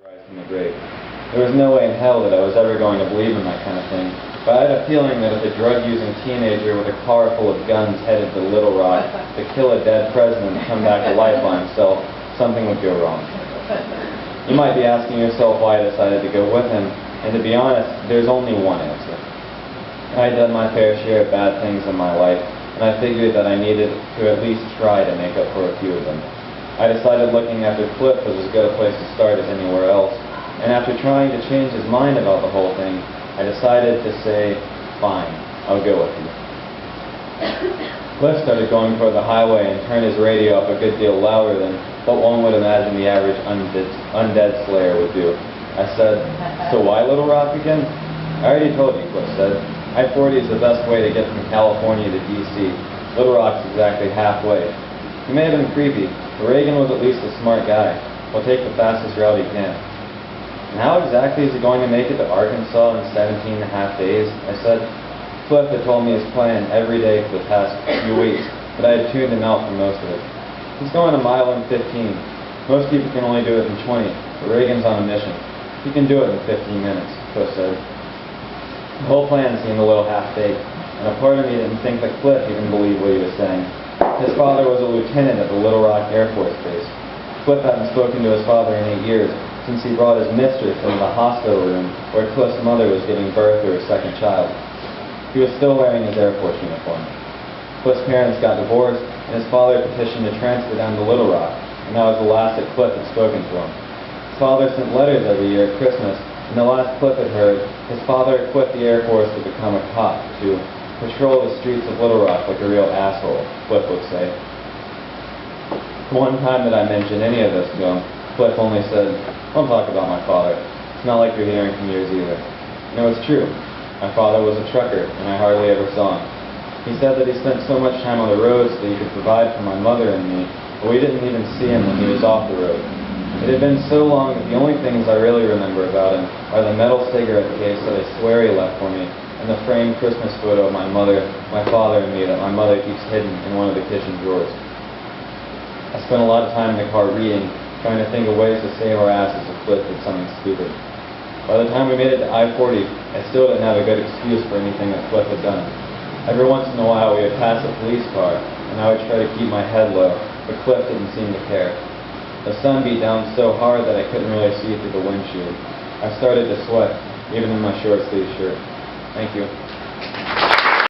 rise from the grave. There was no way in hell that I was ever going to believe in that kind of thing, but I had a feeling that if a drug-using teenager with a car full of guns headed to Little Rock to kill a dead president and come back to life by himself, something would go wrong. You might be asking yourself why I decided to go with him, and to be honest, there's only one answer. I had done my fair share of bad things in my life, and I figured that I needed to at least try to make up for a few of them. I decided looking after Cliff was as good a place to start as anywhere else, and after trying to change his mind about the whole thing, I decided to say, fine, I'll go with you. Cliff started going for the highway and turned his radio up a good deal louder than what one would imagine the average undead slayer would do. I said, so why Little Rock again? I already told you, Cliff said. I-40 is the best way to get from California to D.C. Little Rock's exactly halfway. He may have been creepy, but Reagan was at least a smart guy. He'll take the fastest route he can. And how exactly is he going to make it to Arkansas in 17 and a half days? I said. Cliff had told me his plan every day for the past few weeks, but I had tuned him out for most of it. He's going a mile in 15. Most people can only do it in 20, but Reagan's on a mission. He can do it in 15 minutes, Cliff said. The whole plan seemed a little half-baked, and a part of me didn't think that Cliff even believed what he was saying. His father was a lieutenant at the Little Rock Air Force Base. Cliff hadn't spoken to his father in 8 years, since he brought his mistress into the hospital room where Cliff's mother was giving birth to her second child. He was still wearing his Air Force uniform. Cliff's parents got divorced, and his father petitioned to transfer down to Little Rock, and that was the last that Cliff had spoken to him. His father sent letters every year at Christmas, and the last Cliff had heard, his father quit the Air Force to become a cop, to patrol the streets of Little Rock like a real asshole, Cliff would say. The one time that I mentioned any of this to him, Cliff only said, don't talk about my father. It's not like you're hearing from yours either. And it was true. My father was a trucker, and I hardly ever saw him. He said that he spent so much time on the road so that he could provide for my mother and me, but we didn't even see him when he was off the road. It had been so long that the only things I really remember about him are the metal cigarette case that I swear he left for me, and the framed Christmas photo of my mother, my father, and me that my mother keeps hidden in one of the kitchen drawers. I spent a lot of time in the car reading, trying to think of ways to save our asses if Cliff did something stupid. By the time we made it to I-40, I still didn't have a good excuse for anything that Cliff had done. Every once in a while we would pass a police car, and I would try to keep my head low, but Cliff didn't seem to care. The sun beat down so hard that I couldn't really see through the windshield. I started to sweat, even in my short-sleeved shirt. Thank you.